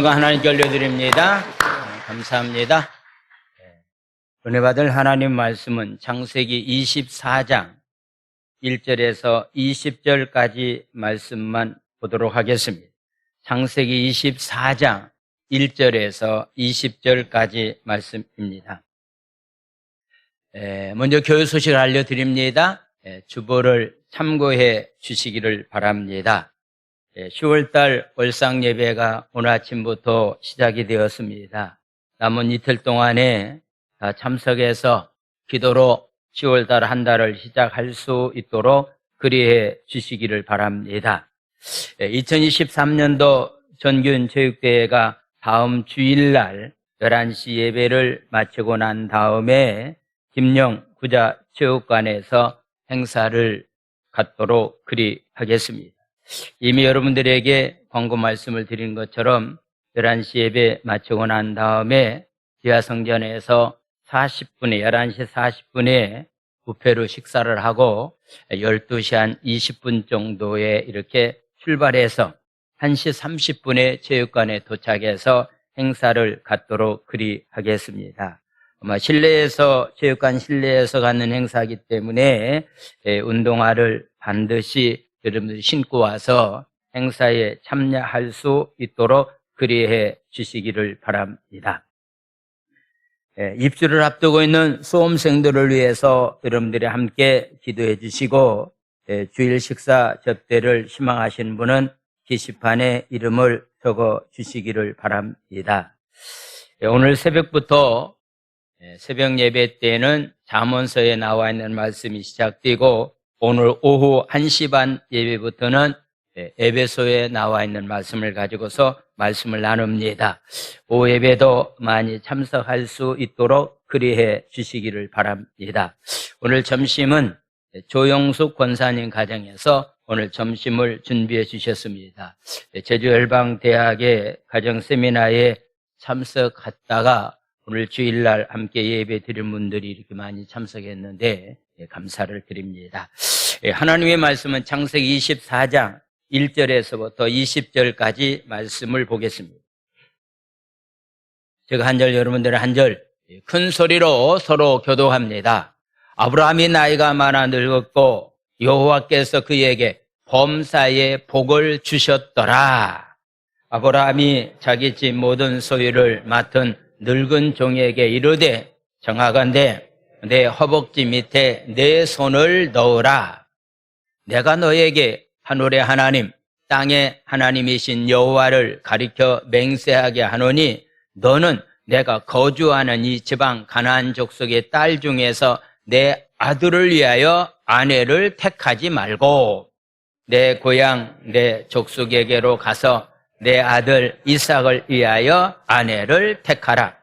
하나님께 올려드립니다. 감사합니다. 은혜 받을 하나님 말씀은 창세기 24장 1절에서 20절까지 말씀만 보도록 하겠습니다. 창세기 24장 1절에서 20절까지 말씀입니다. 먼저 교회 소식을 알려드립니다. 주보를 참고해 주시기를 바랍니다. 10월달 월상 예배가 오늘 아침부터 시작이 되었습니다. 남은 이틀 동안에 다 참석해서 기도로 10월달 한 달을 시작할 수 있도록 그리해 주시기를 바랍니다. 2023년도 전균 체육대회가 다음 주일날 11시 예배를 마치고 난 다음에 김영 구자체육관에서 행사를 갖도록 그리하겠습니다. 이미 여러분들에게 광고 말씀을 드린 것처럼 11시 예배 마치고 난 다음에 지하성전에서 11시 40분에 뷔페로 식사를 하고 12시 한 20분 정도에 이렇게 출발해서 1시 30분에 체육관에 도착해서 행사를 갖도록 그리하겠습니다. 아마 체육관 실내에서 갖는 행사이기 때문에 운동화를 반드시 여러분들이 신고 와서 행사에 참여할 수 있도록 그리해 주시기를 바랍니다. 입주를 앞두고 있는 수험생들을 위해서 여러분들이 함께 기도해 주시고 주일 식사 접대를 희망하시는 분은 게시판에 이름을 적어 주시기를 바랍니다. 오늘 새벽부터 새벽 예배 때는 잠언서에 나와 있는 말씀이 시작되고 오늘 오후 1시 반 예배부터는 에베소에 나와 있는 말씀을 가지고서 말씀을 나눕니다. 오후 예배도 많이 참석할 수 있도록 그리해 주시기를 바랍니다. 오늘 점심은 조영숙 권사님 가정에서 오늘 점심을 준비해 주셨습니다. 제주열방대학의 가정세미나에 참석했다가 오늘 주일날 함께 예배 드린 분들이 이렇게 많이 참석했는데 감사를 드립니다. 하나님의 말씀은 창세기 24장 1절에서부터 20절까지 말씀을 보겠습니다. 제가 한 절, 여러분들은 한 절 큰 소리로 서로 교독합니다. 아브라함이 나이가 많아 늙었고 여호와께서 그에게 범사에 복을 주셨더라. 아브라함이 자기 집 모든 소유를 맡은 늙은 종에게 이르되 정하건대 내 허벅지 밑에 내 손을 넣으라. 내가 너에게 하늘의 하나님, 땅의 하나님이신 여호와를 가리켜 맹세하게 하노니 너는 내가 거주하는 이 지방 가나안 족속의 딸 중에서 내 아들을 위하여 아내를 택하지 말고 내 고향 내 족속에게로 가서 내 아들 이삭을 위하여 아내를 택하라.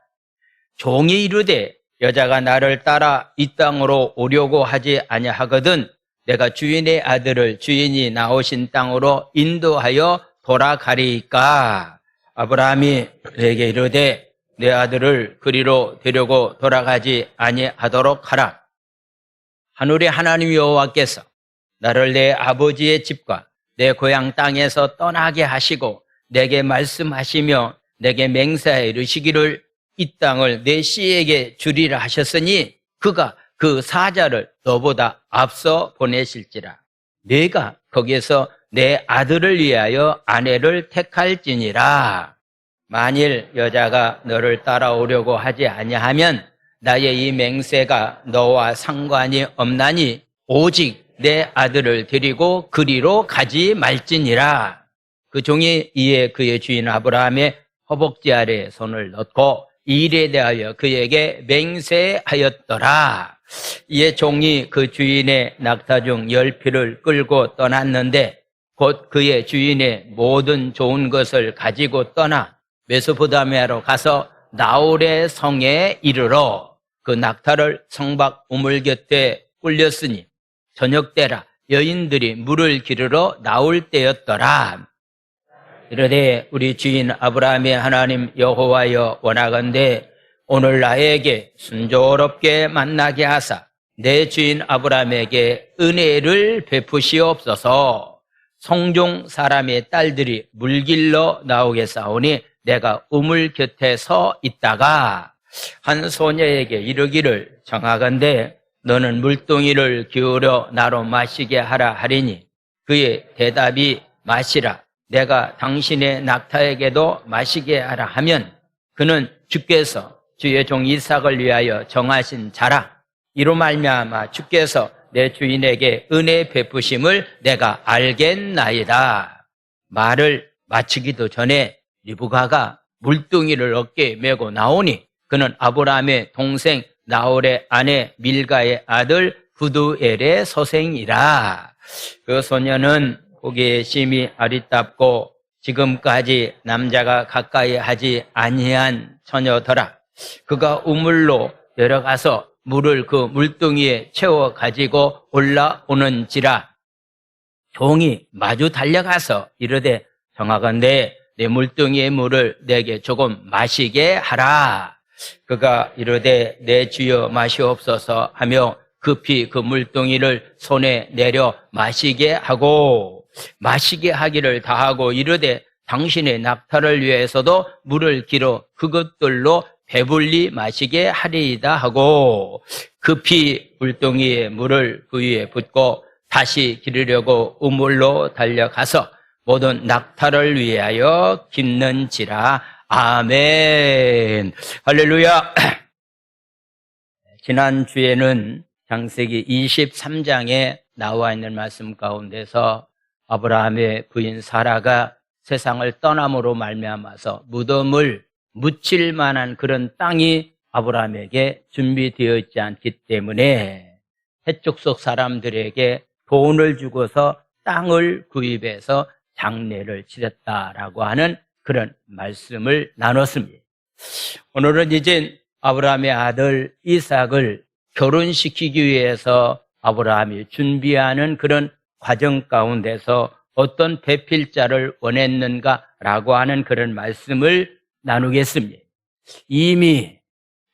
종이 이르되 여자가 나를 따라 이 땅으로 오려고 하지 아니하거든 내가 주인의 아들을 주인이 나오신 땅으로 인도하여 돌아가리이까. 아브라함이 그에게 이르되 내 아들을 그리로 데리고 돌아가지 아니하도록 하라. 하늘의 하나님 여호와께서 나를 내 아버지의 집과 내 고향 땅에서 떠나게 하시고 내게 말씀하시며 내게 맹세하여 이르시기를 이 땅을 내 씨에게 주리라 하셨으니 그가 그 사자를 너보다 앞서 보내실지라. 내가 거기에서 내 아들을 위하여 아내를 택할지니라. 만일 여자가 너를 따라오려고 하지 아니하면 나의 이 맹세가 너와 상관이 없나니 오직 내 아들을 데리고 그리로 가지 말지니라. 그 종이 이에 그의 주인 아브라함의 허벅지 아래에 손을 넣고 이 일에 대하여 그에게 맹세하였더라. 이에 종이 그 주인의 낙타 중 10匹를 끌고 떠났는데 곧 그의 주인의 모든 좋은 것을 가지고 떠나 메소포타미아로 가서 나홀의 성에 이르러 그 낙타를 성박 우물 곁에 꿀렸으니 저녁 때라 여인들이 물을 기르러 나올 때였더라. 이르되 우리 주인 아브라함의 하나님 여호와여 원하건대 오늘 나에게 순조롭게 만나게 하사 내 주인 아브라함에게 은혜를 베푸시옵소서. 성종 사람의 딸들이 물길로 나오게 싸우니 내가 우물 곁에 서 있다가 한 소녀에게 이르기를 정하건대 너는 물동이를 기울여 나로 마시게 하라 하리니 그의 대답이 마시라 내가 당신의 낙타에게도 마시게 하라 하면 그는 주께서 주의 종 이삭을 위하여 정하신 자라 이로 말미암아 주께서 내 주인에게 은혜 베푸심을 내가 알겠나이다. 말을 마치기도 전에 리브가가 물동이를 어깨에 메고 나오니 그는 아브라함의 동생 나홀의 아내 밀가의 아들 부두엘의 서생이라. 그 소녀는 호기심이 아리답고 지금까지 남자가 가까이 하지 아니한 처녀더라. 그가 우물로 내려가서 물을 그 물동이에 채워 가지고 올라오는지라 종이 마주 달려가서 이르되 정하건대 내 물동이의 물을 내게 조금 마시게 하라. 그가 이르되 내 주여 마시옵소서 하며 급히 그 물동이를 손에 내려 마시게 하고 마시게 하기를 다하고 이르되 당신의 낙타를 위해서도 물을 길어 그것들로 배불리 마시게 하리이다 하고 급히 물동이에 물을 그 위에 붓고 다시 기르려고 우물로 달려가서 모든 낙타를 위하여 깃는지라. 아멘. 할렐루야. 지난주에는 창세기 23장에 나와 있는 말씀 가운데서 아브라함의 부인 사라가 세상을 떠남으로 말미암아서 무덤을 묻힐 만한 그런 땅이 아브라함에게 준비되어 있지 않기 때문에 해쪽 속 사람들에게 돈을 주고서 땅을 구입해서 장례를 치렀다라고 하는 그런 말씀을 나눴습니다. 오늘은 이제 아브라함의 아들 이삭을 결혼시키기 위해서 아브라함이 준비하는 그런 과정 가운데서 어떤 배필자를 원했는가라고 하는 그런 말씀을 나누겠습니다. 이미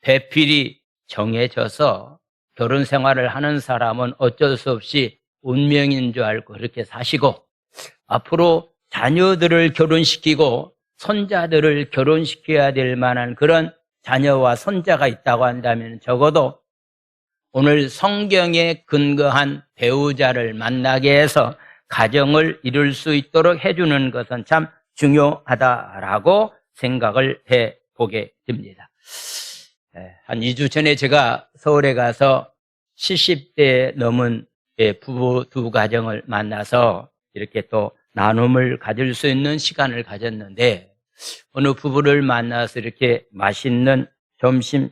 배필이 정해져서 결혼 생활을 하는 사람은 어쩔 수 없이 운명인 줄 알고 그렇게 사시고 앞으로 자녀들을 결혼시키고 손자들을 결혼시켜야 될 만한 그런 자녀와 손자가 있다고 한다면 적어도 오늘 성경에 근거한 배우자를 만나게 해서 가정을 이룰 수 있도록 해주는 것은 참 중요하다라고 생각을 해보게 됩니다. 한 2주 전에 제가 서울에 가서 70대 넘은 부부 두 가정을 만나서 이렇게 또 나눔을 가질 수 있는 시간을 가졌는데 어느 부부를 만나서 이렇게 맛있는 점심을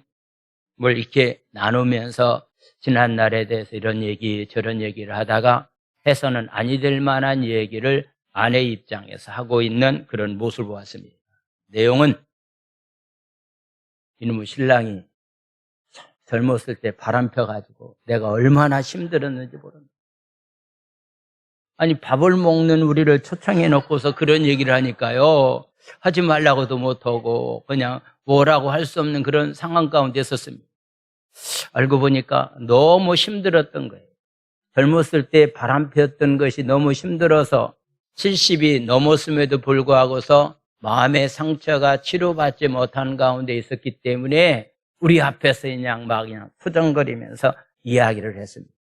이렇게 나누면서 지난 날에 대해서 이런 얘기 저런 얘기를 하다가 해서는 아니 될 만한 얘기를 아내 입장에서 하고 있는 그런 모습을 보았습니다. 내용은 이놈의 신랑이 젊었을 때 바람 펴가지고 내가 얼마나 힘들었는지 모른다. 아니 밥을 먹는 우리를 초청해 놓고서 그런 얘기를 하니까요. 하지 말라고도 못하고 그냥 뭐라고 할 수 없는 그런 상황 가운데 있었습니다. 알고 보니까 너무 힘들었던 거예요. 젊었을 때 바람 피웠던 것이 너무 힘들어서 70이 넘었음에도 불구하고서 마음의 상처가 치료받지 못한 가운데 있었기 때문에 우리 앞에서 그냥 푸정거리면서 이야기를 했습니다.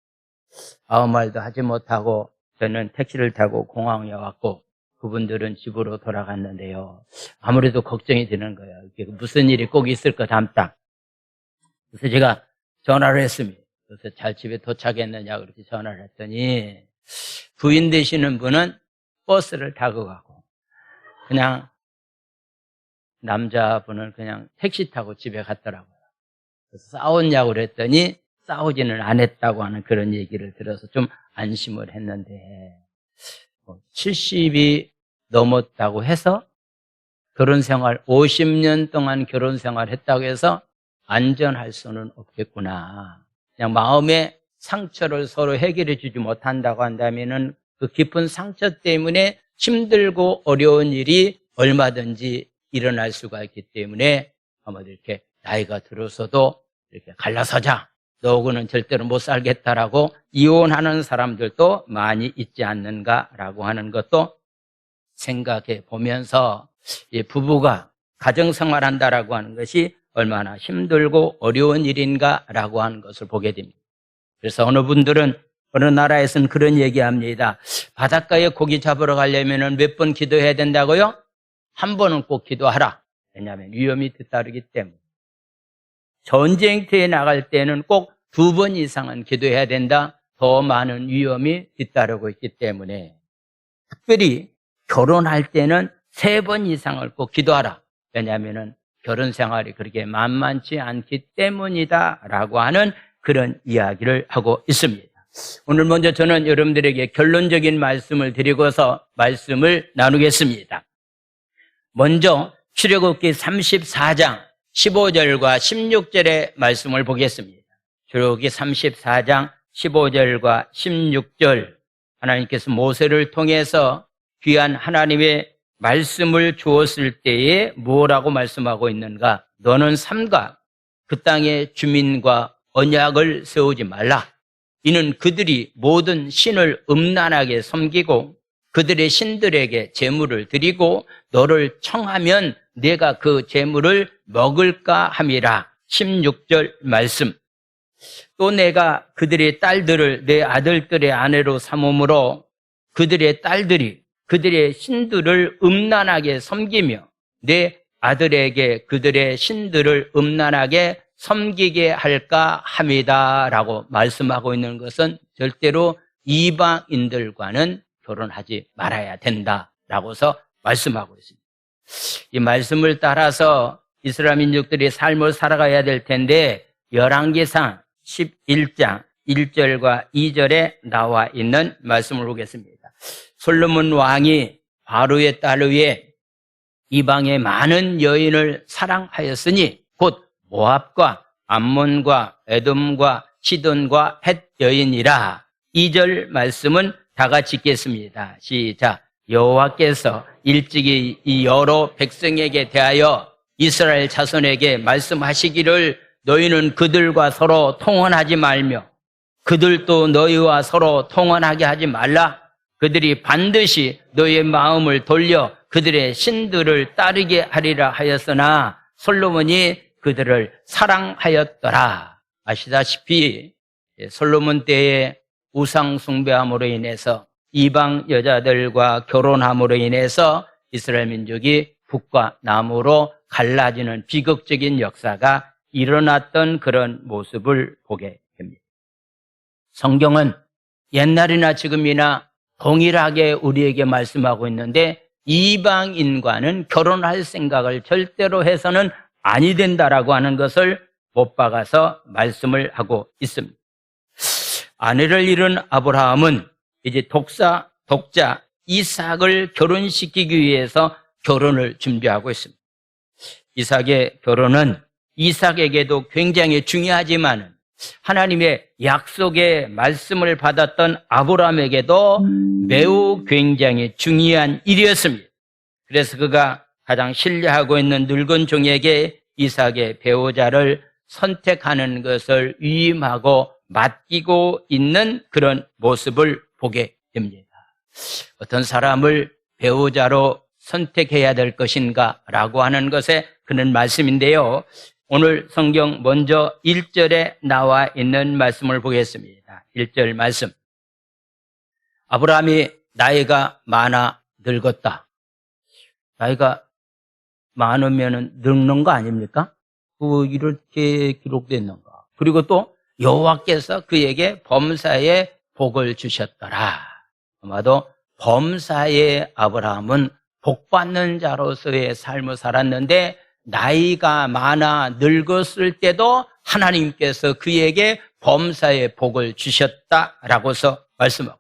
아무 말도 하지 못하고 저는 택시를 타고 공항에 왔고 그분들은 집으로 돌아갔는데요. 아무래도 걱정이 되는 거예요. 무슨 일이 꼭 있을 것 같다. 그래서 제가 전화를 했습니다. 그래서 잘 집에 도착했느냐 그렇게 전화를 했더니 부인 되시는 분은 버스를 타고 가고 그냥 남자분은 그냥 택시 타고 집에 갔더라고요. 그래서 싸웠냐고 그랬더니 싸우지는 않았다고 하는 그런 얘기를 들어서 좀 안심을 했는데 70이 넘었다고 해서 결혼 생활 50년 동안 결혼 생활 했다고 해서 안전할 수는 없겠구나. 그냥 마음의 상처를 서로 해결해 주지 못한다고 한다면은 그 깊은 상처 때문에 힘들고 어려운 일이 얼마든지 일어날 수가 있기 때문에 아마도 이렇게 나이가 들어서도 이렇게 갈라서자. 너하고는 절대로 못 살겠다라고 이혼하는 사람들도 많이 있지 않는가라고 하는 것도 생각해 보면서 이 부부가 가정생활한다라고 하는 것이 얼마나 힘들고 어려운 일인가라고 하는 것을 보게 됩니다. 그래서 어느 분들은 어느 나라에서는 그런 얘기합니다. 바닷가에 고기 잡으러 가려면 몇 번 기도해야 된다고요? 한 번은 꼭 기도하라. 왜냐하면 위험이 뒤따르기 때문에. 전쟁터에 나갈 때는 꼭 2번 이상은 기도해야 된다. 더 많은 위험이 뒤따르고 있기 때문에. 특별히 결혼할 때는 3번 이상을 꼭 기도하라. 왜냐하면 결혼 생활이 그렇게 만만치 않기 때문이다라고 하는 그런 이야기를 하고 있습니다. 오늘 먼저 저는 여러분들에게 결론적인 말씀을 드리고서 말씀을 나누겠습니다. 먼저 출애굽기 34장 15절과 16절의 말씀을 보겠습니다. 출애굽기 34장 15절과 16절, 하나님께서 모세를 통해서 귀한 하나님의 말씀을 주었을 때에 뭐라고 말씀하고 있는가? 너는 삼가 그 땅의 주민과 언약을 세우지 말라. 이는 그들이 모든 신을 음란하게 섬기고 그들의 신들에게 제물을 드리고 너를 청하면 내가 그 제물을 먹을까 함이라. 16절 말씀. 또 내가 그들의 딸들을 내 아들들의 아내로 삼음으로 그들의 딸들이 그들의 신들을 음란하게 섬기며 내 아들에게 그들의 신들을 음란하게 섬기게 할까 함이다 라고 말씀하고 있는 것은 절대로 이방인들과는 결혼하지 말아야 된다라고서 말씀하고 있습니다. 이 말씀을 따라서 이스라엘 민족들이 삶을 살아가야 될 텐데 열왕기상 11장 1절과 2절에 나와 있는 말씀을 보겠습니다. 솔로몬 왕이 바로의 딸 위에 이방의 많은 여인을 사랑하였으니 곧 모압과 암몬과 에돔과 시돈과 헷 여인이라. 2절 말씀은 다 같이 읽겠습니다. 시작. 여호와께서 일찍이 이 여러 백성에게 대하여 이스라엘 자손에게 말씀하시기를 너희는 그들과 서로 통혼하지 말며 그들도 너희와 서로 통혼하게 하지 말라. 그들이 반드시 너희의 마음을 돌려 그들의 신들을 따르게 하리라 하였으나 솔로몬이 그들을 사랑하였더라. 아시다시피 솔로몬 때에 우상 숭배함으로 인해서 이방 여자들과 결혼함으로 인해서 이스라엘 민족이 북과 남으로 갈라지는 비극적인 역사가 일어났던 그런 모습을 보게 됩니다. 성경은 옛날이나 지금이나 동일하게 우리에게 말씀하고 있는데 이방인과는 결혼할 생각을 절대로 해서는 아니 된다라고 하는 것을 못 박아서 말씀을 하고 있습니다. 아내를 잃은 아브라함은 이제 독자 이삭을 결혼시키기 위해서 결혼을 준비하고 있습니다. 이삭의 결혼은 이삭에게도 굉장히 중요하지만 하나님의 약속의 말씀을 받았던 아브라함에게도 매우 굉장히 중요한 일이었습니다. 그래서 그가 가장 신뢰하고 있는 늙은 종에게 이삭의 배우자를 선택하는 것을 위임하고 맡기고 있는 그런 모습을 보게 됩니다. 어떤 사람을 배우자로 선택해야 될 것인가 라고 하는 것에 그런 말씀인데요. 오늘 성경 먼저 1절에 나와 있는 말씀을 보겠습니다. 1절 말씀. 아브라함이 나이가 많아 늙었다. 나이가 많으면 늙는 거 아닙니까? 이렇게 기록됐는가? 그리고 또 여호와께서 그에게 범사의 복을 주셨더라. 아마도 범사의 아브라함은 복받는 자로서의 삶을 살았는데 나이가 많아 늙었을 때도 하나님께서 그에게 범사의 복을 주셨다라고서 말씀하고,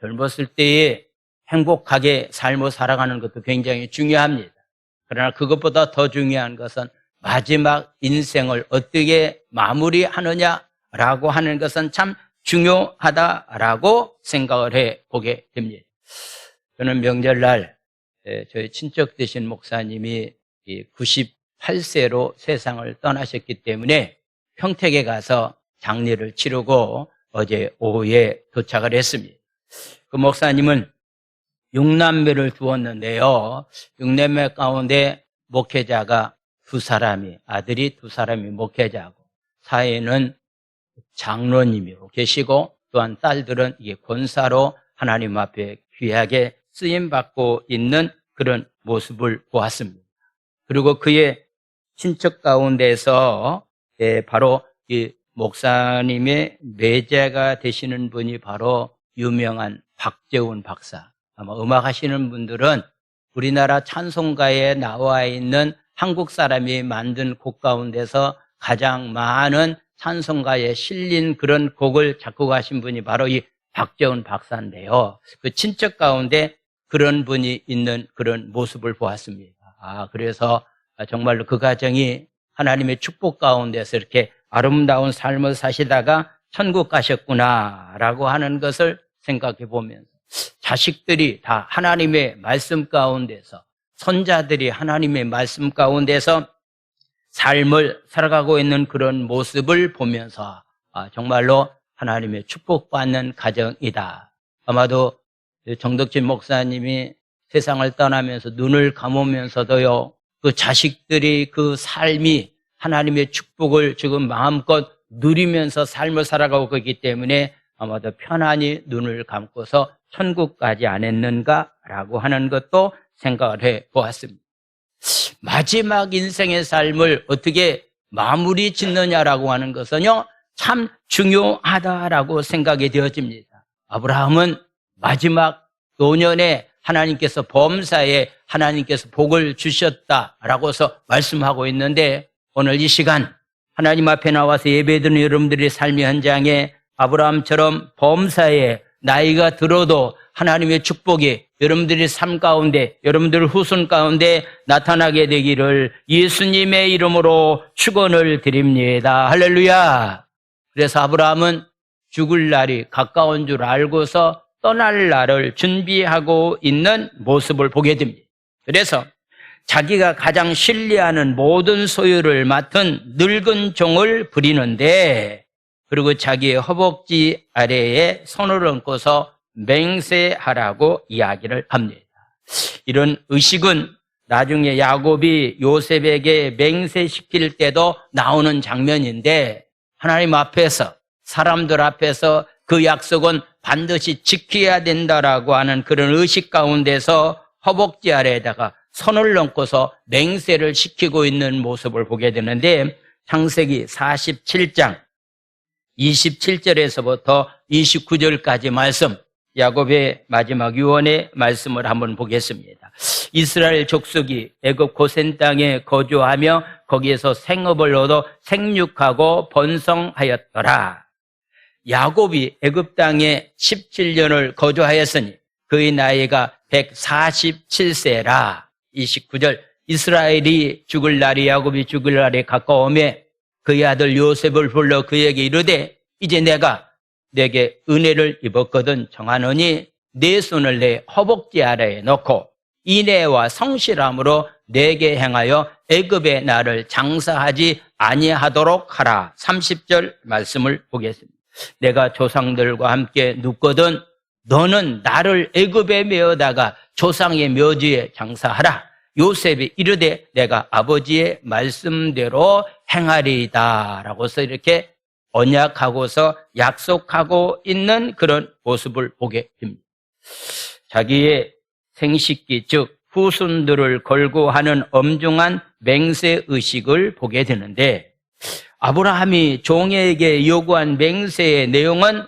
젊었을 때에 행복하게 삶을 살아가는 것도 굉장히 중요합니다. 그러나 그것보다 더 중요한 것은 마지막 인생을 어떻게 마무리하느냐라고 하는 것은 참 중요하다라고 생각을 해보게 됩니다. 저는 명절날 저희 친척 되신 목사님이 98세로 세상을 떠나셨기 때문에 평택에 가서 장례를 치르고 어제 오후에 도착을 했습니다. 그 목사님은 6남매를 두었는데요. 6남매 가운데 목회자가 두 사람이, 아들이 두 사람이 목회자고, 사회는 장로님이 계시고, 또한 딸들은 이게 권사로 하나님 앞에 귀하게 쓰임받고 있는 그런 모습을 보았습니다. 그리고 그의 친척 가운데서 바로 이 목사님의 매제가 되시는 분이 바로 유명한 박재훈 박사. 아마 음악 하시는 분들은 우리나라 찬송가에 나와 있는 한국 사람이 만든 곡 가운데서 가장 많은 찬송가에 실린 그런 곡을 작곡하신 분이 바로 이 박재훈 박사인데요. 그 친척 가운데 그런 분이 있는 그런 모습을 보았습니다. 그래서 정말로 그 가정이 하나님의 축복 가운데서 이렇게 아름다운 삶을 사시다가 천국 가셨구나라고 하는 것을 생각해 보면서 자식들이 다 하나님의 말씀 가운데서, 손자들이 하나님의 말씀 가운데서 삶을 살아가고 있는 그런 모습을 보면서 정말로 하나님의 축복받는 가정이다. 아마도 정덕진 목사님이 세상을 떠나면서 눈을 감으면서도요, 그 자식들이 그 삶이 하나님의 축복을 지금 마음껏 누리면서 삶을 살아가고 있기 때문에 아마도 편안히 눈을 감고서 천국 가지 않았는가라고 하는 것도 생각을 해 보았습니다. 마지막 인생의 삶을 어떻게 마무리 짓느냐라고 하는 것은요, 참 중요하다라고 생각이 되어집니다. 아브라함은 마지막 노년에 하나님께서 범사에 하나님께서 복을 주셨다라고서 말씀하고 있는데, 오늘 이 시간 하나님 앞에 나와서 예배드리는 여러분들의 삶의 현장에 아브라함처럼 범사에 나이가 들어도 하나님의 축복이 여러분들의 삶 가운데, 여러분들 후손 가운데 나타나게 되기를 예수님의 이름으로 축원을 드립니다. 할렐루야. 그래서 아브라함은 죽을 날이 가까운 줄 알고서 떠날 날을 준비하고 있는 모습을 보게 됩니다. 그래서 자기가 가장 신뢰하는 모든 소유를 맡은 늙은 종을 부리는데, 그리고 자기의 허벅지 아래에 손을 얹고서 맹세하라고 이야기를 합니다. 이런 의식은 나중에 야곱이 요셉에게 맹세시킬 때도 나오는 장면인데, 하나님 앞에서, 사람들 앞에서 그 약속은 반드시 지켜야 된다라고 하는 그런 의식 가운데서 허벅지 아래에다가 손을 얹고서 맹세를 시키고 있는 모습을 보게 되는데, 창세기 47장 27절에서부터 29절까지 말씀, 야곱의 마지막 유언의 말씀을 한번 보겠습니다. 이스라엘 족속이 애굽 고센 땅에 거주하며 거기에서 생업을 얻어 생육하고 번성하였더라. 야곱이 애굽 땅에 17년을 거주하였으니 그의 나이가 147세라. 29절, 이스라엘이 죽을 날이, 야곱이 죽을 날이 가까우매 그의 아들 요셉을 불러 그에게 이르되, 이제 내가 내게 은혜를 입었거든 정하노니 내 손을 내 허벅지 아래에 넣고 인애와 성실함으로 내게 행하여 애굽의 나를 장사하지 아니하도록 하라. 30절 말씀을 보겠습니다. 내가 조상들과 함께 눕거든 너는 나를 애굽에 메어다가 조상의 묘지에 장사하라. 요셉이 이르되 내가 아버지의 말씀대로 행하리이다 라고서 이렇게 언약하고서 약속하고 있는 그런 모습을 보게 됩니다. 자기의 생식기, 즉 후손들을 걸고 하는 엄중한 맹세의식을 보게 되는데, 아브라함이 종에게 요구한 맹세의 내용은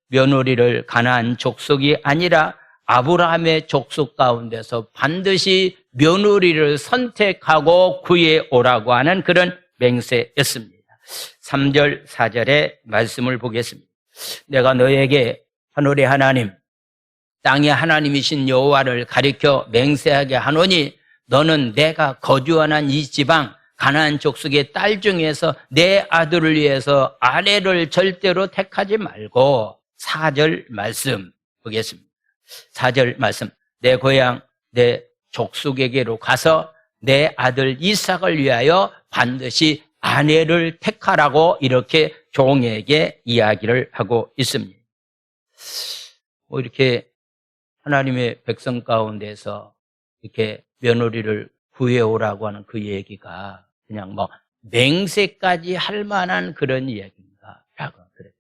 며느리를 가나안 족속이 아니라 아브라함의 족속 가운데서 반드시 며느리를 선택하고 구해 오라고 하는 그런 맹세였습니다. 3절 4절의 말씀을 보겠습니다. 내가 너에게 하늘의 하나님, 땅의 하나님이신 여호와를 가리켜 맹세하게 하노니 너는 내가 거주하는 이 지방 가나안 족속의 딸 중에서 내 아들을 위해서 아내를 절대로 택하지 말고, 4절 말씀 보겠습니다. 4절 말씀, 내 고향 내 족속에게로 가서 내 아들 이삭을 위하여 반드시 아내를 택하라고 이렇게 종에게 이야기를 하고 있습니다. 이렇게 하나님의 백성 가운데서 이렇게 며느리를 구해오라고 하는 그 얘기가 그냥 뭐 맹세까지 할 만한 그런 이야기인가라고 그래요.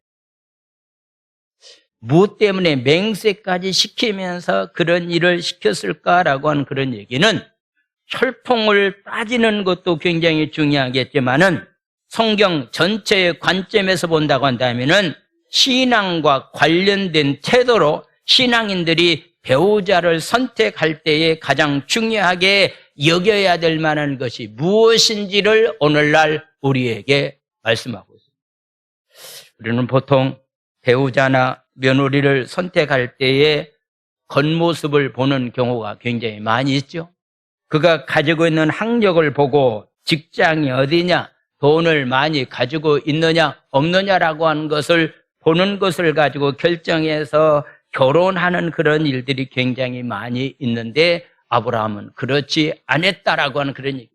무엇 때문에 맹세까지 시키면서 그런 일을 시켰을까라고 하는 그런 얘기는 혈통을 따지는 것도 굉장히 중요하겠지만은 성경 전체의 관점에서 본다고 한다면은 신앙과 관련된 태도로 신앙인들이 배우자를 선택할 때에 가장 중요하게 여겨야 될 만한 것이 무엇인지를 오늘날 우리에게 말씀하고 있습니다. 우리는 보통 배우자나 며느리를 선택할 때에 겉모습을 보는 경우가 굉장히 많이 있죠. 그가 가지고 있는 학력을 보고 직장이 어디냐, 돈을 많이 가지고 있느냐 없느냐라고 하는 것을 보는 것을 가지고 결정해서 결혼하는 그런 일들이 굉장히 많이 있는데 아브라함은 그렇지 않았다라고 하는 그런 얘기.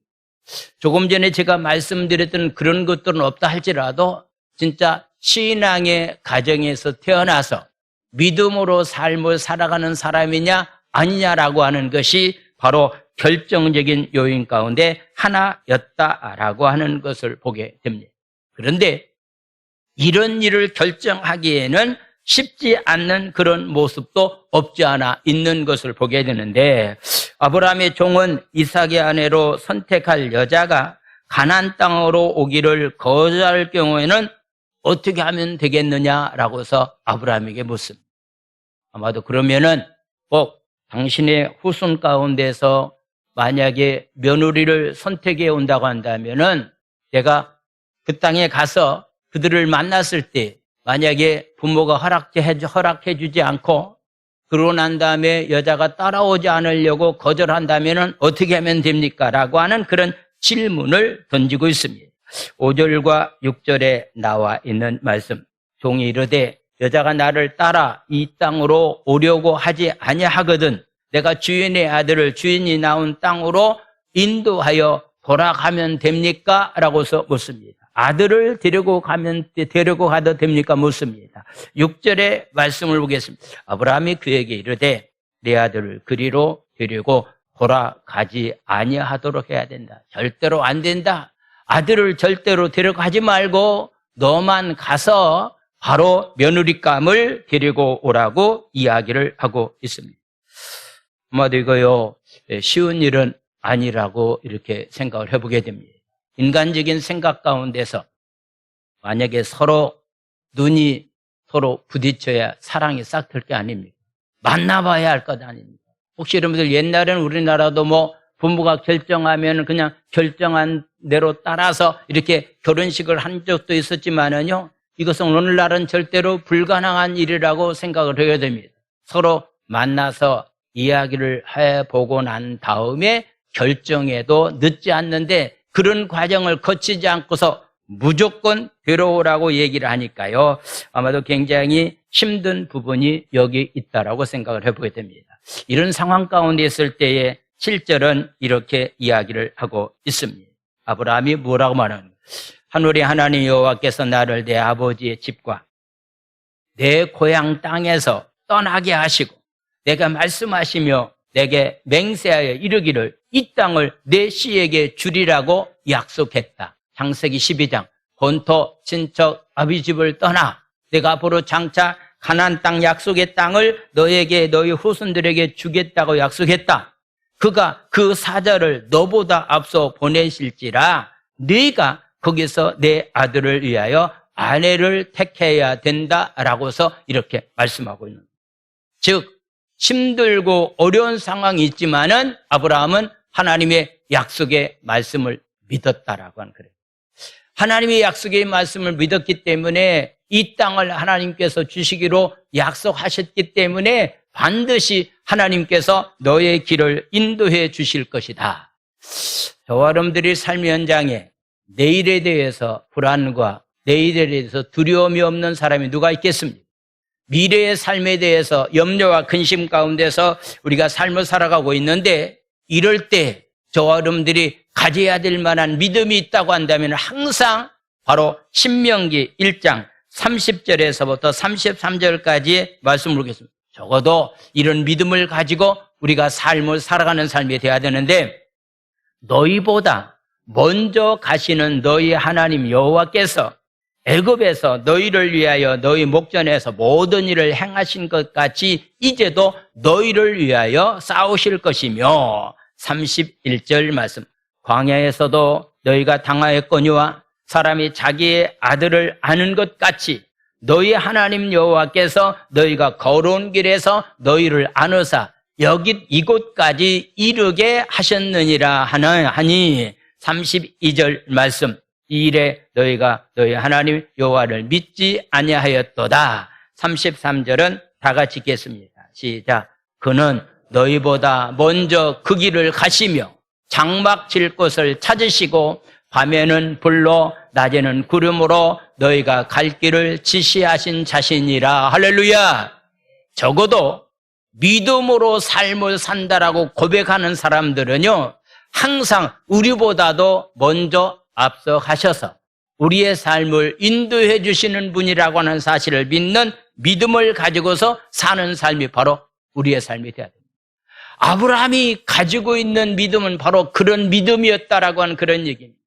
조금 전에 제가 말씀드렸던 그런 것들은 없다 할지라도 진짜 신앙의 가정에서 태어나서 믿음으로 삶을 살아가는 사람이냐 아니냐라고 하는 것이 바로 결정적인 요인 가운데 하나였다라고 하는 것을 보게 됩니다. 그런데 이런 일을 결정하기에는 쉽지 않는 그런 모습도 없지 않아 있는 것을 보게 되는데 아브라함의 종은 이삭의 아내로 선택할 여자가 가나안 땅으로 오기를 거절할 경우에는 어떻게 하면 되겠느냐라고 해서 아브라함에게 묻습니다. 아마도 그러면은 꼭 당신의 후손 가운데서 만약에 며느리를 선택해 온다고 한다면은 내가 그 땅에 가서 그들을 만났을 때 만약에 부모가 허락해 주지 않고 그러고 난 다음에 여자가 따라오지 않으려고 거절한다면은 어떻게 하면 됩니까? 라고 하는 그런 질문을 던지고 있습니다. 5절과 6절에 나와 있는 말씀. 종이 이르되 여자가 나를 따라 이 땅으로 오려고 하지 아니하거든 내가 주인의 아들을 주인이 나온 땅으로 인도하여 돌아가면 됩니까? 라고서 묻습니다. 아들을 데리고 가도 됩니까? 묻습니다. 6절의 말씀을 보겠습니다. 아브라함이 그에게 이르되 내 아들을 그리로 데리고 돌아가지 아니하도록 해야 된다. 절대로 안 된다. 아들을 절대로 데려가지 말고 너만 가서 바로 며느리감을 데리고 오라고 이야기를 하고 있습니다. 아마도 이거요 쉬운 일은 아니라고 이렇게 생각을 해보게 됩니다. 인간적인 생각 가운데서 만약에 서로 눈이 서로 부딪혀야 사랑이 싹 틀 게 아닙니까? 만나봐야 할 것 아닙니까? 혹시 여러분들 옛날에는 우리나라도 뭐 부모가 결정하면 그냥 결정한 대로 따라서 이렇게 결혼식을 한 적도 있었지만은요, 이것은 오늘날은 절대로 불가능한 일이라고 생각을 해야 됩니다. 서로 만나서 이야기를 해보고 난 다음에 결정해도 늦지 않는데 그런 과정을 거치지 않고서 무조건 데려오라고 얘기를 하니까요. 아마도 굉장히 힘든 부분이 여기 있다라고 생각을 해보게 됩니다. 이런 상황 가운데 있을 때에 7절은 이렇게 이야기를 하고 있습니다. 아브라함이 뭐라고 말하는가? 하늘의 하나님 여호와께서 나를 내 아버지의 집과 내 고향 땅에서 떠나게 하시고 내가 말씀하시며 내게 맹세하여 이르기를 이 땅을 내 씨에게 주리라고 약속했다. 창세기 12장 본토 친척 아비 집을 떠나 내가 앞으로 장차 가나안 땅 약속의 땅을 너에게 너희 후손들에게 주겠다고 약속했다. 그가 그 사자를 너보다 앞서 보내실지라 네가 거기서 내 아들을 위하여 아내를 택해야 된다라고서 이렇게 말씀하고 있는 거예요. 즉 힘들고 어려운 상황이 있지만은 아브라함은 하나님의 약속의 말씀을 믿었다라고 하는 거예요. 하나님의 약속의 말씀을 믿었기 때문에 이 땅을 하나님께서 주시기로 약속하셨기 때문에 반드시 하나님께서 너의 길을 인도해 주실 것이다. 저와 여러분들이 삶의 현장에 내일에 대해서 불안과 내일에 대해서 두려움이 없는 사람이 누가 있겠습니까? 미래의 삶에 대해서 염려와 근심 가운데서 우리가 삶을 살아가고 있는데 이럴 때 저와 여러분들이 가져야 될 만한 믿음이 있다고 한다면 항상 바로 신명기 1장 30절에서부터 33절까지의 말씀을 보겠습니다. 적어도 이런 믿음을 가지고 우리가 삶을 살아가는 삶이 되어야 되는데 너희보다 먼저 가시는 너희 하나님 여호와께서 애굽에서 너희를 위하여 너희 목전에서 모든 일을 행하신 것 같이 이제도 너희를 위하여 싸우실 것이며 31절 말씀 광야에서도 너희가 당하였거니와 사람이 자기의 아들을 아는 것 같이 너희 하나님 여호와께서 너희가 걸어온 길에서 너희를 안으사 여기 이곳까지 이르게 하셨느니라 하니 32절 말씀 이 일에 너희가 너희 하나님 여호와를 믿지 아니하였도다. 33절은 다 같이 읽겠습니다. 시작. 그는 너희보다 먼저 그 길을 가시며 장막 칠 곳을 찾으시고 밤에는 불로 낮에는 구름으로 너희가 갈 길을 지시하신 자신이라. 할렐루야. 적어도 믿음으로 삶을 산다라고 고백하는 사람들은요 항상 우리보다도 먼저 앞서가셔서 우리의 삶을 인도해 주시는 분이라고 하는 사실을 믿는 믿음을 가지고서 사는 삶이 바로 우리의 삶이 되어야 됩니다. 아브라함이 가지고 있는 믿음은 바로 그런 믿음이었다라고 하는 그런 얘기입니다.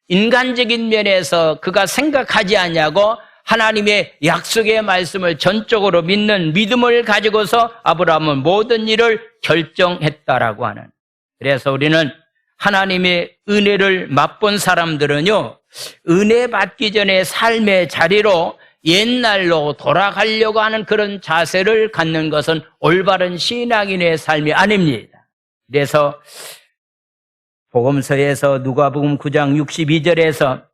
인간적인 면에서 그가 생각하지 않냐고 하나님의 약속의 말씀을 전적으로 믿는 믿음을 가지고서 아브라함은 모든 일을 결정했다라고 하는. 그래서 우리는 하나님의 은혜를 맛본 사람들은요 은혜 받기 전에 삶의 자리로 옛날로 돌아가려고 하는 그런 자세를 갖는 것은 올바른 신앙인의 삶이 아닙니다. 그래서 복음서에서 누가복음 9장 62절에서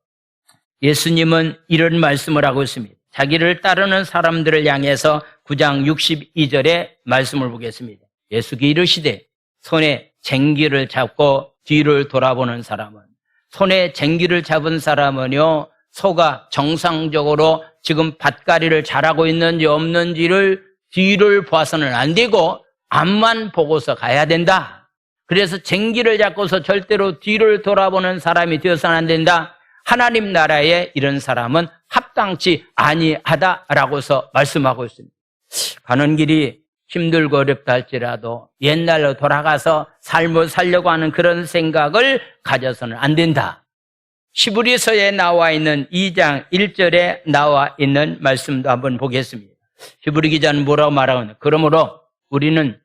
예수님은 이런 말씀을 하고 있습니다. 자기를 따르는 사람들을 향해서 9장 62절의 말씀을 보겠습니다. 예수께서 이르시되 손에 쟁기를 잡고 뒤를 돌아보는 사람은 손에 쟁기를 잡은 사람은요 소가 정상적으로 지금 밭가리를 잘하고 있는지 없는지를 뒤를 봐서는 안 되고 앞만 보고서 가야 된다. 그래서 쟁기를 잡고서 절대로 뒤를 돌아보는 사람이 되어서는 안 된다. 하나님 나라에 이런 사람은 합당치 아니하다라고서 말씀하고 있습니다. 가는 길이 힘들고 어렵다 할지라도 옛날로 돌아가서 삶을 살려고 하는 그런 생각을 가져서는 안 된다. 히브리서에 나와 있는 2장 1절에 나와 있는 말씀도 한번 보겠습니다. 히브리 기자는 뭐라고 말하느냐. 그러므로 우리는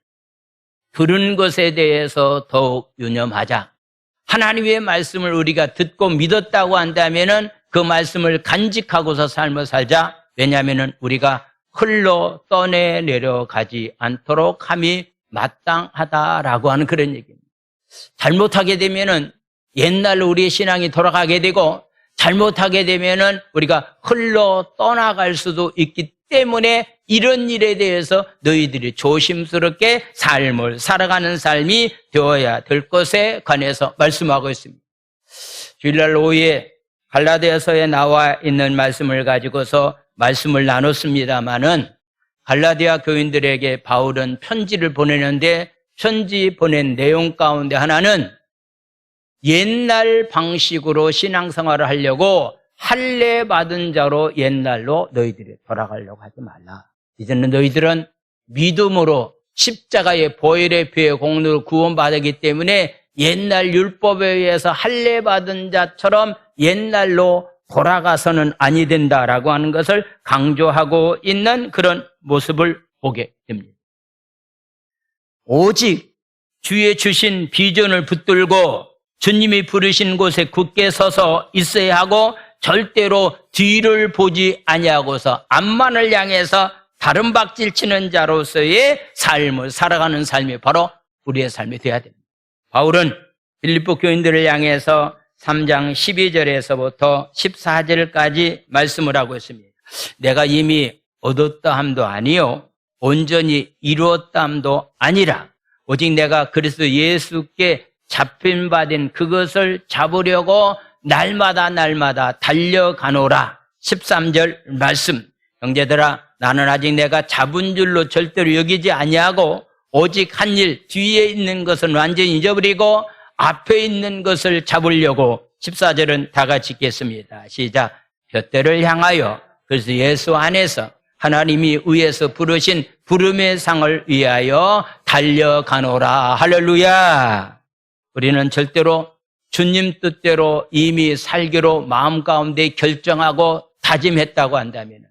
들은 것에 대해서 더욱 유념하자. 하나님의 말씀을 우리가 듣고 믿었다고 한다면은 그 말씀을 간직하고서 삶을 살자. 왜냐하면은 우리가 흘러 떠내 내려가지 않도록 함이 마땅하다라고 하는 그런 얘기입니다. 잘못하게 되면은 옛날로 우리의 신앙이 돌아가게 되고 잘못하게 되면은 우리가 흘러 떠나갈 수도 있기 때문에 이런 일에 대해서 너희들이 조심스럽게 삶을 살아가는 삶이 되어야 될 것에 관해서 말씀하고 있습니다. 주일날 오후에 갈라디아서에 나와 있는 말씀을 가지고서 말씀을 나눴습니다마는 갈라디아 교인들에게 바울은 편지를 보내는데 편지 보낸 내용 가운데 하나는 옛날 방식으로 신앙생활을 하려고 할례 받은 자로 옛날로 너희들이 돌아가려고 하지 말라. 이제는 너희들은 믿음으로 십자가의 보혈의 피의 공로를 구원받았기 때문에 옛날 율법에 의해서 할례 받은 자처럼 옛날로 돌아가서는 아니 된다라고 하는 것을 강조하고 있는 그런 모습을 보게 됩니다. 오직 주의 주신 비전을 붙들고 주님이 부르신 곳에 굳게 서서 있어야 하고 절대로 뒤를 보지 아니하고서 앞만을 향해서 다른 박질 치는 자로서의 삶을 살아가는 삶이 바로 우리의 삶이 되어야 됩니다. 바울은 빌립보 교인들을 향해서 3장 12절에서부터 14절까지 말씀을 하고 있습니다. 내가 이미 얻었다 함도 아니요 온전히 이루었다 함도 아니라 오직 내가 그리스도 예수께 잡힌 바 된 그것을 잡으려고 날마다 달려가노라. 13절 말씀. 형제들아 나는 아직 내가 잡은 줄로 절대로 여기지 아니하고 오직 한 일 뒤에 있는 것은 완전히 잊어버리고 앞에 있는 것을 잡으려고 14절은 다 같이 읽겠습니다. 시작. 둯대를 향하여 그래서 예수 안에서 하나님이 위에서 부르신 부름의 상을 위하여 달려가노라. 할렐루야. 우리는 절대로 주님 뜻대로 이미 살기로 마음 가운데 결정하고 다짐했다고 한다면,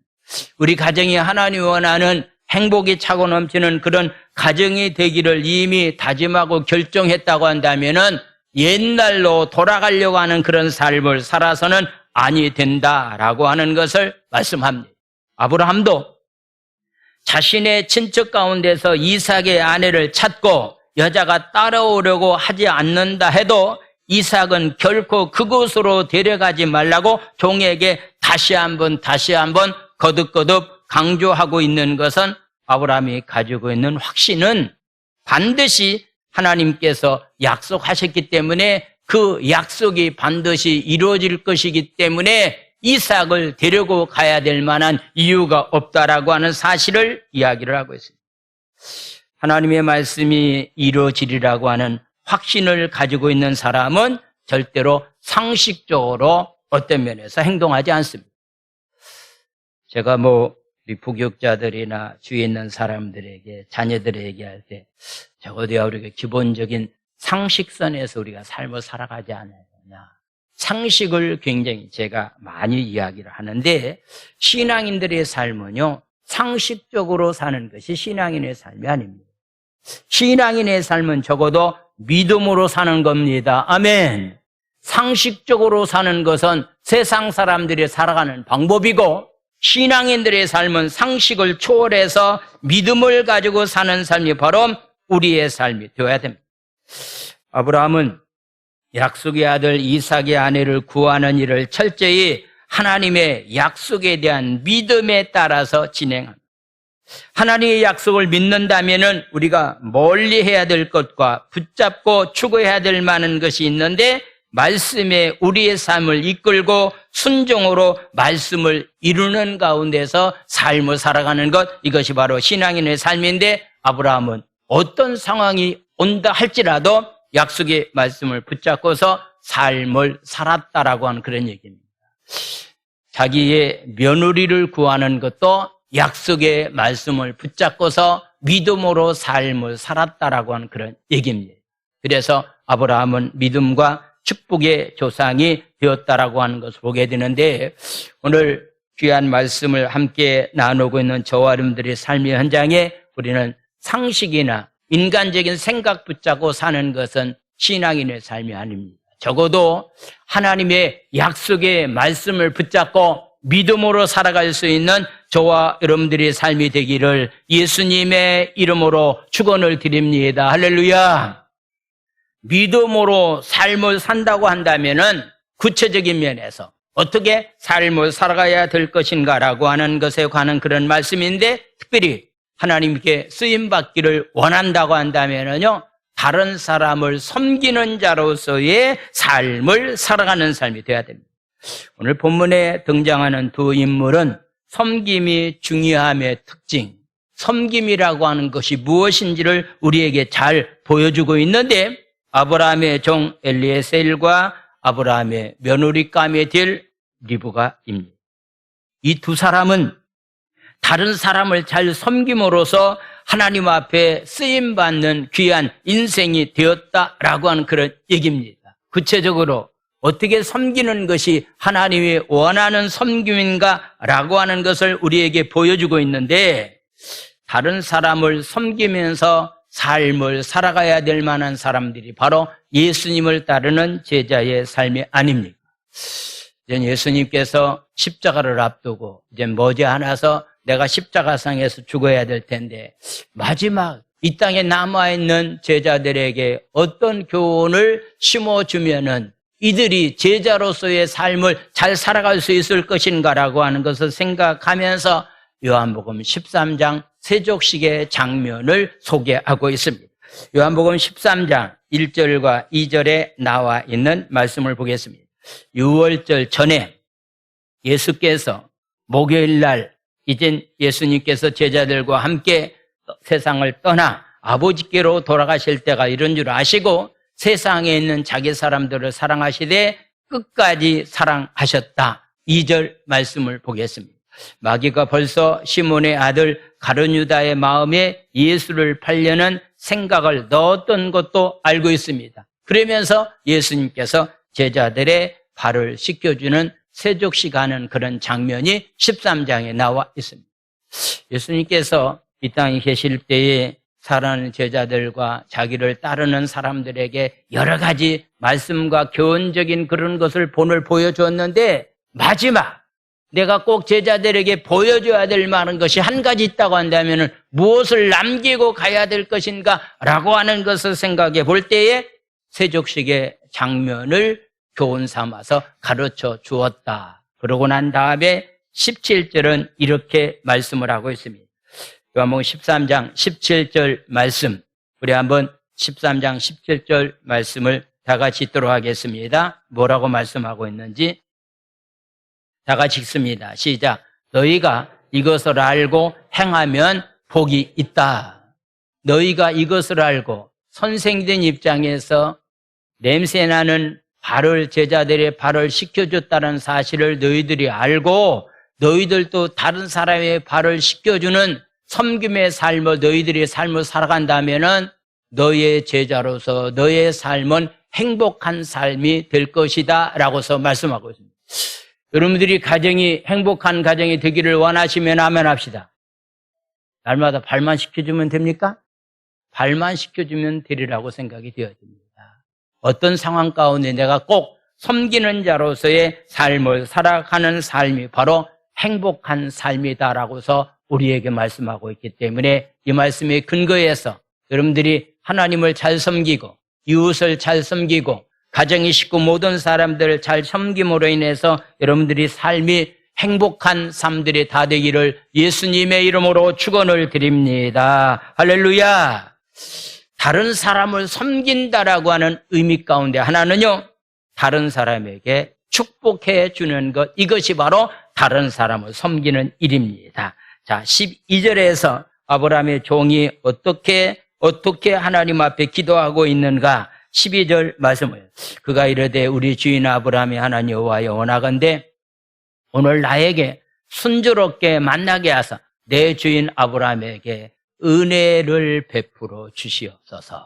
우리 가정이 하나님 원하는 행복이 차고 넘치는 그런 가정이 되기를 이미 다짐하고 결정했다고 한다면은 옛날로 돌아가려고 하는 그런 삶을 살아서는 아니 된다라고 하는 것을 말씀합니다. 아브라함도 자신의 친척 가운데서 이삭의 아내를 찾고 여자가 따라오려고 하지 않는다 해도 이삭은 결코 그곳으로 데려가지 말라고 종에게 다시 한번 거듭거듭 강조하고 있는 것은 아브라함이 가지고 있는 확신은 반드시 하나님께서 약속하셨기 때문에 그 약속이 반드시 이루어질 것이기 때문에 이삭을 데리고 가야 될 만한 이유가 없다라고 하는 사실을 이야기를 하고 있습니다. 하나님의 말씀이 이루어지리라고 하는 확신을 가지고 있는 사람은 절대로 상식적으로 어떤 면에서 행동하지 않습니다. 제가 우리 부교육자들이나 주위에 있는 사람들에게, 자녀들에게 얘기할 때 적어도 우리가 기본적인 상식선에서 우리가 삶을 살아가지 않느냐, 상식을 굉장히 제가 많이 이야기를 하는데, 신앙인들의 삶은요 상식적으로 사는 것이 신앙인의 삶이 아닙니다. 신앙인의 삶은 적어도 믿음으로 사는 겁니다. 아멘. 상식적으로 사는 것은 세상 사람들이 살아가는 방법이고, 신앙인들의 삶은 상식을 초월해서 믿음을 가지고 사는 삶이 바로 우리의 삶이 되어야 됩니다. 아브라함은 약속의 아들 이삭의 아내를 구하는 일을 철저히 하나님의 약속에 대한 믿음에 따라서 진행합니다. 하나님의 약속을 믿는다면 우리가 멀리 해야 될 것과 붙잡고 추구해야 될 많은 것이 있는데, 말씀에 우리의 삶을 이끌고 순종으로 말씀을 이루는 가운데서 삶을 살아가는 것, 이것이 바로 신앙인의 삶인데, 아브라함은 어떤 상황이 온다 할지라도 약속의 말씀을 붙잡고서 삶을 살았다라고 하는 그런 얘기입니다. 자기의 며느리를 구하는 것도 약속의 말씀을 붙잡고서 믿음으로 삶을 살았다라고 하는 그런 얘기입니다. 그래서 아브라함은 믿음과 축복의 조상이 되었다라고 하는 것을 보게 되는데, 오늘 귀한 말씀을 함께 나누고 있는 저와 여러분들의 삶의 현장에 우리는 상식이나 인간적인 생각 붙잡고 사는 것은 신앙인의 삶이 아닙니다. 적어도 하나님의 약속의 말씀을 붙잡고 믿음으로 살아갈 수 있는 저와 여러분들의 삶이 되기를 예수님의 이름으로 축원을 드립니다. 할렐루야. 믿음으로 삶을 산다고 한다면은 구체적인 면에서 어떻게 삶을 살아가야 될 것인가라고 하는 것에 관한 그런 말씀인데, 특별히 하나님께 쓰임받기를 원한다고 한다면은요, 다른 사람을 섬기는 자로서의 삶을 살아가는 삶이 되어야 됩니다. 오늘 본문에 등장하는 두 인물은 섬김이 중요함의 특징, 섬김이라고 하는 것이 무엇인지를 우리에게 잘 보여주고 있는데, 아브라함의 종 엘리에셀과 아브라함의 며느리감에 될 리브가입니다. 이 두 사람은 다른 사람을 잘 섬김으로써 하나님 앞에 쓰임받는 귀한 인생이 되었다라고 하는 그런 얘기입니다. 구체적으로 어떻게 섬기는 것이 하나님이 원하는 섬김인가라고 하는 것을 우리에게 보여주고 있는데, 다른 사람을 섬기면서 삶을 살아가야 될 만한 사람들이 바로 예수님을 따르는 제자의 삶이 아닙니까? 이제 예수님께서 십자가를 앞두고 이제 머지않아서 내가 십자가상에서 죽어야 될 텐데, 마지막 이 땅에 남아있는 제자들에게 어떤 교훈을 심어주면은 이들이 제자로서의 삶을 잘 살아갈 수 있을 것인가라고 하는 것을 생각하면서 요한복음 13장 세족식의 장면을 소개하고 있습니다. 요한복음 13장 1절과 2절에 나와 있는 말씀을 보겠습니다. 유월절 전에 예수께서 목요일 날 이젠 예수님께서 제자들과 함께 세상을 떠나 아버지께로 돌아가실 때가 이런 줄 아시고 세상에 있는 자기 사람들을 사랑하시되 끝까지 사랑하셨다. 2절 말씀을 보겠습니다. 마귀가 벌써 시몬의 아들 가룟유다의 마음에 예수를 팔려는 생각을 넣었던 것도 알고 있습니다. 그러면서 예수님께서 제자들의 발을 씻겨주는 세족식 하는 그런 장면이 13장에 나와 있습니다. 예수님께서 이 땅에 계실 때에 사랑하는 제자들과 자기를 따르는 사람들에게 여러 가지 말씀과 교훈적인 그런 것을 본을 보여주었는데, 마지막 내가 꼭 제자들에게 보여줘야 될 만한 것이 한 가지 있다고 한다면 무엇을 남기고 가야 될 것인가 라고 하는 것을 생각해 볼 때에 세족식의 장면을 교훈 삼아서 가르쳐 주었다. 그러고 난 다음에 17절은 이렇게 말씀을 하고 있습니다. 요한복음 13장 17절 말씀, 우리 한번 13장 17절 말씀을 다 같이 읽도록 하겠습니다. 뭐라고 말씀하고 있는지 다 같이 읽습니다. 시작. 너희가 이것을 알고 행하면 복이 있다. 너희가 이것을 알고, 선생된 입장에서 냄새나는 발을, 제자들의 발을 씻겨줬다는 사실을 너희들이 알고 너희들도 다른 사람의 발을 씻겨주는 섬김의 삶을, 너희들의 삶을 살아간다면은 너희의 제자로서 너희의 삶은 행복한 삶이 될 것이다 라고서 말씀하고 있습니다. 여러분들이 가정이 행복한 가정이 되기를 원하시면 아멘합시다. 날마다 발만 씻겨주면 됩니까? 발만 씻겨주면 되리라고 생각이 되어집니다. 어떤 상황 가운데 내가 꼭 섬기는 자로서의 삶을 살아가는 삶이 바로 행복한 삶이다라고서 우리에게 말씀하고 있기 때문에 이 말씀의 근거에서 여러분들이 하나님을 잘 섬기고 이웃을 잘 섬기고 가정의 식구 모든 사람들을 잘 섬김으로 인해서 여러분들이 삶이 행복한 삶들이 다 되기를 예수님의 이름으로 축원을 드립니다. 할렐루야. 다른 사람을 섬긴다라고 하는 의미 가운데 하나는요, 다른 사람에게 축복해 주는 것, 이것이 바로 다른 사람을 섬기는 일입니다. 자, 12절에서 아브라함의 종이 어떻게 하나님 앞에 기도하고 있는가? 12절 말씀을, 그가 이르되 우리 주인 아브라함이 하나님 여호와여 원하건대 오늘 나에게 순조롭게 만나게 하사 내 주인 아브라함에게 은혜를 베풀어 주시옵소서.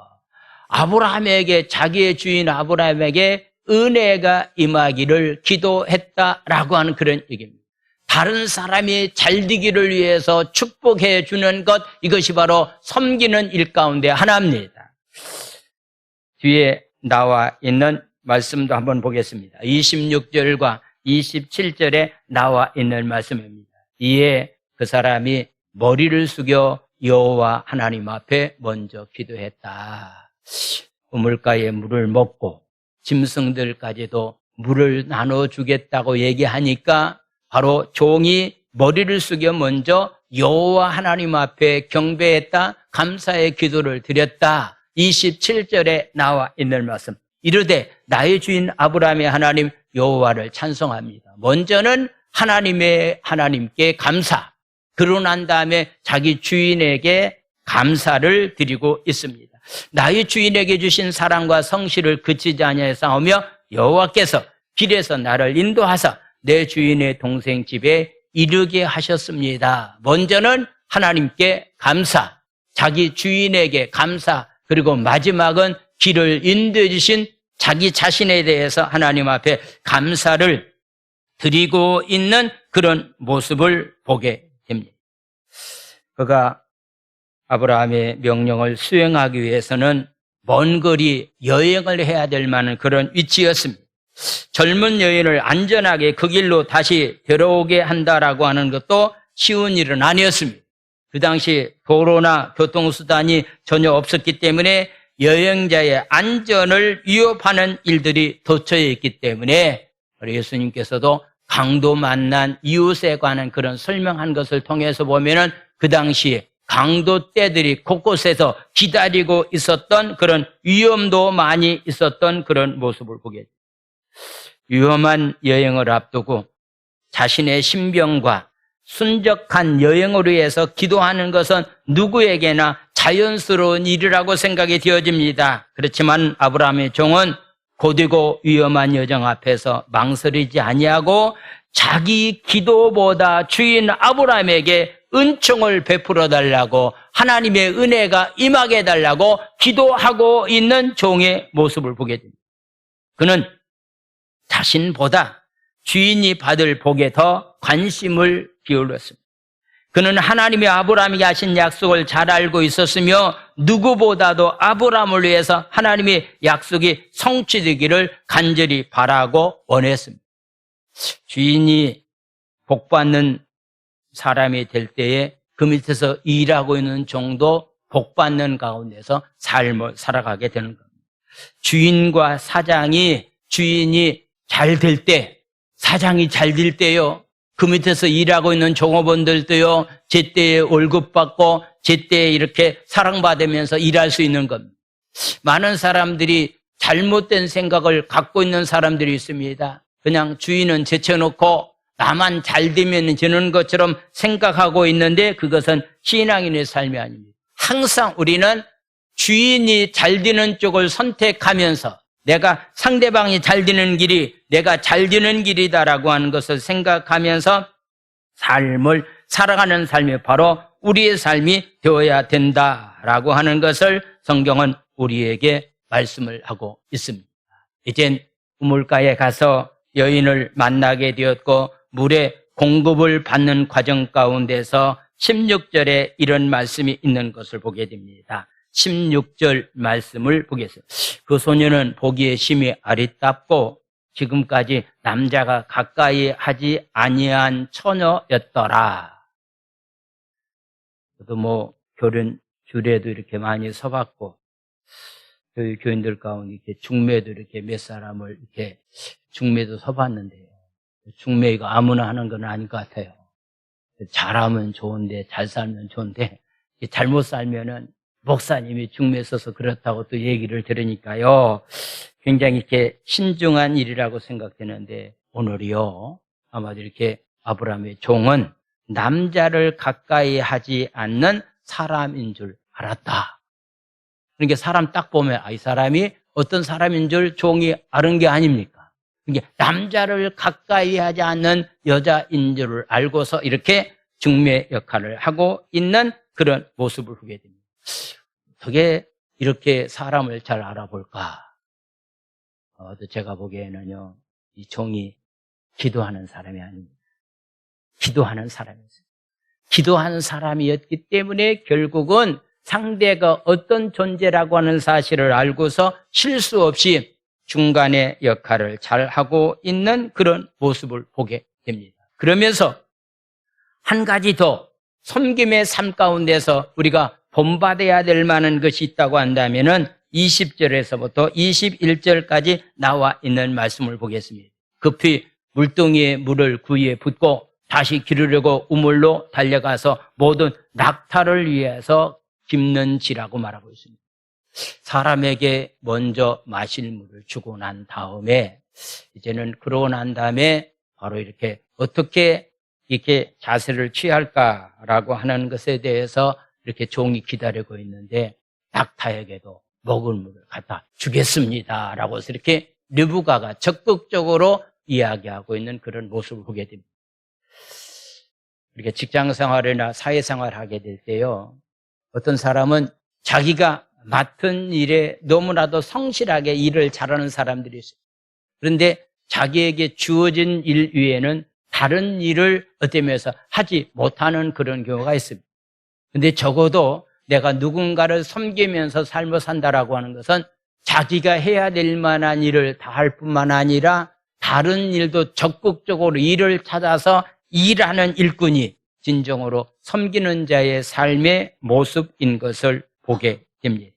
아브라함에게, 자기의 주인 아브라함에게 은혜가 임하기를 기도했다라고 하는 그런 얘기입니다. 다른 사람이 잘 되기를 위해서 축복해 주는 것, 이것이 바로 섬기는 일 가운데 하나입니다. 뒤에 나와 있는 말씀도 한번 보겠습니다. 26절과 27절에 나와 있는 말씀입니다. 이에 그 사람이 머리를 숙여 여호와 하나님 앞에 먼저 기도했다. 우물가에 물을 먹고 짐승들까지도 물을 나눠주겠다고 얘기하니까 바로 종이 머리를 숙여 먼저 여호와 하나님 앞에 경배했다, 감사의 기도를 드렸다. 27절에 나와 있는 말씀, 이르되 나의 주인 아브라함의 하나님 여호와를 찬송합니다. 먼저는 하나님께 감사, 그러고 난 다음에 자기 주인에게 감사를 드리고 있습니다. 나의 주인에게 주신 사랑과 성실을 그치지 아니하사오며 여호와께서 길에서 나를 인도하사 내 주인의 동생 집에 이르게 하셨습니다. 먼저는 하나님께 감사, 자기 주인에게 감사, 그리고 마지막은 길을 인도해 주신 자기 자신에 대해서 하나님 앞에 감사를 드리고 있는 그런 모습을 보게 됩니다. 그가 아브라함의 명령을 수행하기 위해서는 먼 거리 여행을 해야 될 만한 그런 위치였습니다. 젊은 여인을 안전하게 그 길로 다시 데려오게 한다라고 하는 것도 쉬운 일은 아니었습니다. 그 당시 도로나 교통수단이 전혀 없었기 때문에 여행자의 안전을 위협하는 일들이 덮쳐 있기 때문에 예수님께서도 강도 만난 이웃에 관한 그런 설명한 것을 통해서 보면은 그 당시에 강도 떼들이 곳곳에서 기다리고 있었던 그런 위험도 많이 있었던 그런 모습을 보게 됩니다. 위험한 여행을 앞두고 자신의 신병과 순적한 여행으로 해서 기도하는 것은 누구에게나 자연스러운 일이라고 생각이 되어집니다. 그렇지만 아브라함의 종은 고되고 위험한 여정 앞에서 망설이지 아니하고 자기 기도보다 주인 아브라함에게 은총을 베풀어 달라고, 하나님의 은혜가 임하게 해달라고 기도하고 있는 종의 모습을 보게 됩니다. 그는 자신보다 주인이 받을 복에 더 관심을 기울였습니다. 그는 하나님이 아브라함에게 하신 약속을 잘 알고 있었으며 누구보다도 아브라함을 위해서 하나님의 약속이 성취되기를 간절히 바라고 원했습니다. 주인이 복받는 사람이 될 때에 그 밑에서 일하고 있는 종도 복받는 가운데서 삶을 살아가게 되는 겁니다. 주인과 사장이, 주인이 잘 될 때, 사장이 잘 될 때요, 그 밑에서 일하고 있는 종업원들도요, 제때에 월급 받고 제때에 이렇게 사랑받으면서 일할 수 있는 겁니다. 많은 사람들이 잘못된 생각을 갖고 있는 사람들이 있습니다. 그냥 주인은 제쳐놓고 나만 잘 되면 되는 것처럼 생각하고 있는데 그것은 신앙인의 삶이 아닙니다. 항상 우리는 주인이 잘 되는 쪽을 선택하면서 내가 상대방이 잘 되는 길이 내가 잘 되는 길이다라고 하는 것을 생각하면서 삶을 살아가는 삶이 바로 우리의 삶이 되어야 된다라고 하는 것을 성경은 우리에게 말씀을 하고 있습니다. 이젠 우물가에 가서 여인을 만나게 되었고 물의 공급을 받는 과정 가운데서 16절에 이런 말씀이 있는 것을 보게 됩니다. 16절 말씀을 보겠습니다. 그 소녀는 보기에 심히 아리답고 지금까지 남자가 가까이 하지 아니한 처녀였더라. 저도 결혼 주례도 이렇게 많이 서봤고 저희 교인들 가운데 이렇게 중매도 이렇게 몇 사람을 이렇게 중매도 서봤는데 중매가 아무나 하는 건 아닌 것 같아요. 잘하면 좋은데 잘 살면 좋은데 잘못 살면은 목사님이 중매 써서 그렇다고 또 얘기를 들으니까요. 굉장히 이렇게 신중한 일이라고 생각되는데 오늘이요. 아마도 이렇게 아브라함의 종은 남자를 가까이 하지 않는 사람인 줄 알았다. 그러니까 사람 딱 보면 이 사람이 어떤 사람인 줄 종이 아는 게 아닙니까? 그러니까 남자를 가까이 하지 않는 여자인 줄을 알고서 이렇게 중매 역할을 하고 있는 그런 모습을 보게 됩니다. 어떻게 이렇게 사람을 잘 알아볼까? 제가 보기에는요, 이 종이 기도하는 사람이 아닙니다. 기도하는 사람이었어요. 기도하는 사람이었기 때문에 결국은 상대가 어떤 존재라고 하는 사실을 알고서 실수 없이 중간의 역할을 잘 하고 있는 그런 모습을 보게 됩니다. 그러면서 한 가지 더 섬김의 삶 가운데서 우리가 본받아야 될 만한 것이 있다고 한다면은 20절에서부터 21절까지 나와 있는 말씀을 보겠습니다. 급히 물동이에 물을 구이에 붓고 다시 기르려고 우물로 달려가서 모든 낙타를 위해서 깁는지라고 말하고 있습니다. 사람에게 먼저 마실 물을 주고 난 다음에 이제는 그러고 난 다음에 바로 이렇게 어떻게 이렇게 자세를 취할까라고 하는 것에 대해서 이렇게 종이 기다리고 있는데 낙타에게도 먹을 물을 갖다 주겠습니다라고 해서 이렇게 르브가가 적극적으로 이야기하고 있는 그런 모습을 보게 됩니다. 이렇게 직장 생활이나 사회 생활을 하게 될 때요. 어떤 사람은 자기가 맡은 일에 너무나도 성실하게 일을 잘하는 사람들이 있어요. 그런데 자기에게 주어진 일 위에는 다른 일을 어쩌면서 하지 못하는 그런 경우가 있습니다. 근데 적어도 내가 누군가를 섬기면서 삶을 산다라고 하는 것은 자기가 해야 될 만한 일을 다 할 뿐만 아니라 다른 일도 적극적으로 일을 찾아서 일하는 일꾼이 진정으로 섬기는 자의 삶의 모습인 것을 보게 됩니다.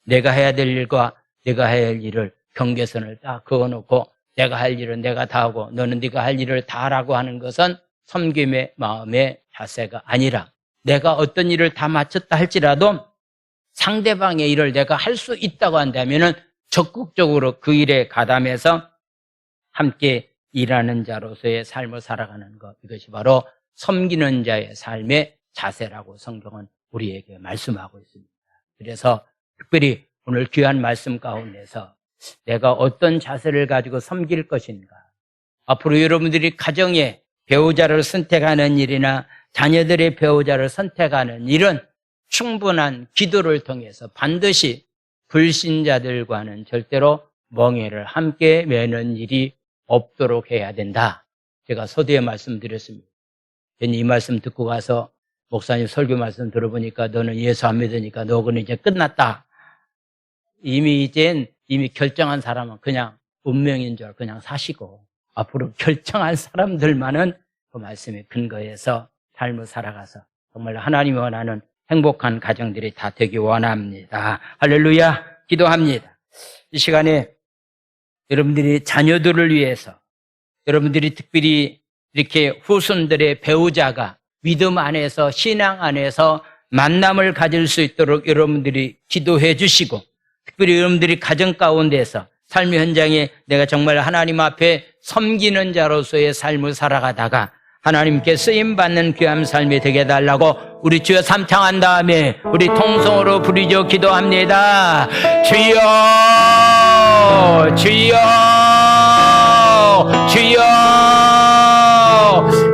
내가 해야 될 일과 내가 해야 할 일을 경계선을 딱 그어놓고 내가 할 일은 내가 다 하고 너는 네가 할 일을 다 하라고 하는 것은 섬김의 마음의 자세가 아니라 내가 어떤 일을 다 마쳤다 할지라도 상대방의 일을 내가 할 수 있다고 한다면은 적극적으로 그 일에 가담해서 함께 일하는 자로서의 삶을 살아가는 것, 이것이 바로 섬기는 자의 삶의 자세라고 성경은 우리에게 말씀하고 있습니다. 그래서 특별히 오늘 귀한 말씀 가운데서 내가 어떤 자세를 가지고 섬길 것인가, 앞으로 여러분들이 가정에 배우자를 선택하는 일이나 자녀들의 배우자를 선택하는 일은 충분한 기도를 통해서 반드시 불신자들과는 절대로 멍에를 함께 매는 일이 없도록 해야 된다. 제가 서두에 말씀드렸습니다. 괜히 이 말씀 듣고 가서 목사님 설교 말씀 들어보니까 너는 예수 안 믿으니까 너는 이제 끝났다. 이미 결정한 사람은 그냥 운명인 줄 그냥 사시고 앞으로 결정한 사람들만은 그 말씀에 근거해서 삶을 살아가서 정말 하나님이 원하는 행복한 가정들이 다 되기 원합니다. 할렐루야. 기도합니다. 이 시간에 여러분들이 자녀들을 위해서 여러분들이 특별히 이렇게 후손들의 배우자가 믿음 안에서 신앙 안에서 만남을 가질 수 있도록 여러분들이 기도해 주시고 특별히 여러분들이 가정 가운데서 삶의 현장에 내가 정말 하나님 앞에 섬기는 자로서의 삶을 살아가다가 하나님께 쓰임받는 귀한 삶이 되게 해달라고 우리 주여 삼창한 다음에 우리 통성으로 부르짖어 기도합니다. 주여 주여 주여.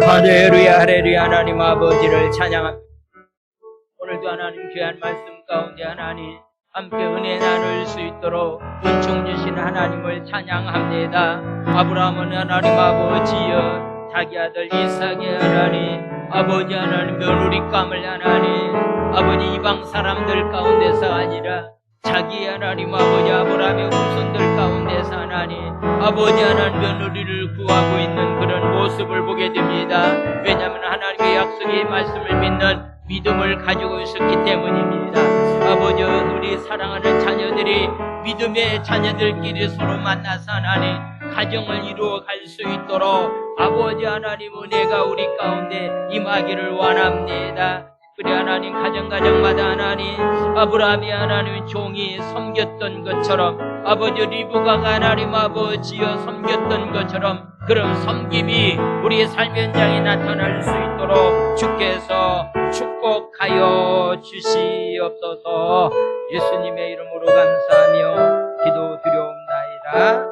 할렐루야 할렐루야. 하나님 아버지를 찬양합니다. 오늘도 하나님 귀한 말씀 가운데 하나님 함께 은혜 나눌 수 있도록 은총 주신 하나님을 찬양합니다. 아브라함은 하나님 아버지여 자기 아들 이삭의 하나님 아버지 하나님 며느리감을 하나님 아버지 이방 사람들 가운데서 아니라 자기 하나님 아버지 아브라함의 후손들 가운데서 하나님 아버지 하나님 며느리를 구하고 있는 그런 모습을 보게 됩니다. 왜냐하면 하나님의 약속의 말씀을 믿는 믿음을 가지고 있었기 때문입니다. 아버지 우리 사랑하는 자녀들이 믿음의 자녀들끼리 서로 만나서 하나님 가정을 이루어 갈 수 있도록 아버지 하나님 은혜가 우리 가운데 임하기를 원합니다. 그래 하나님 가정마다 하나님 아브라함이 하나님 종이 섬겼던 것처럼 아버지 리브가가 하나님 아버지여 섬겼던 것처럼 그런 섬김이 우리의 삶의 현장에 나타날 수 있도록 주께서 축복하여 주시옵소서. 예수님의 이름으로 감사하며 기도 드려옵나이다.